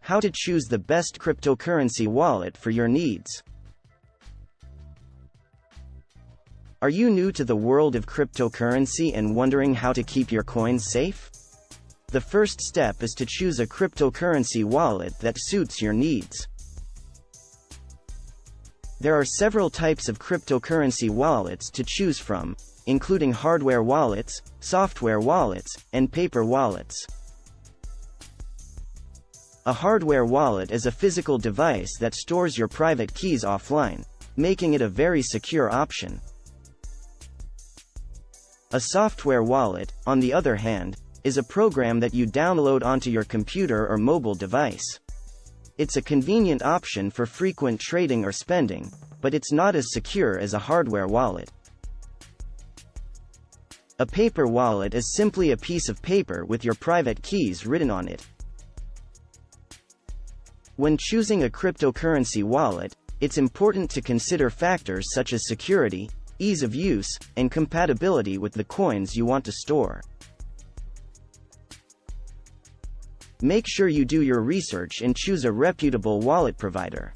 How to choose the best cryptocurrency wallet for your needs. Are you new to the world of cryptocurrency and wondering how to keep your coins safe? The first step is to choose a cryptocurrency wallet that suits your needs. There are several types of cryptocurrency wallets to choose from, including hardware wallets, software wallets, and paper wallets. A hardware wallet is a physical device that stores your private keys offline, making it a very secure option. A software wallet, on the other hand, is a program that you download onto your computer or mobile device. It's a convenient option for frequent trading or spending, but it's not as secure as a hardware wallet. A paper wallet is simply a piece of paper with your private keys written on it. When choosing a cryptocurrency wallet, it's important to consider factors such as security, ease of use, and compatibility with the coins you want to store. Make sure you do your research and choose a reputable wallet provider.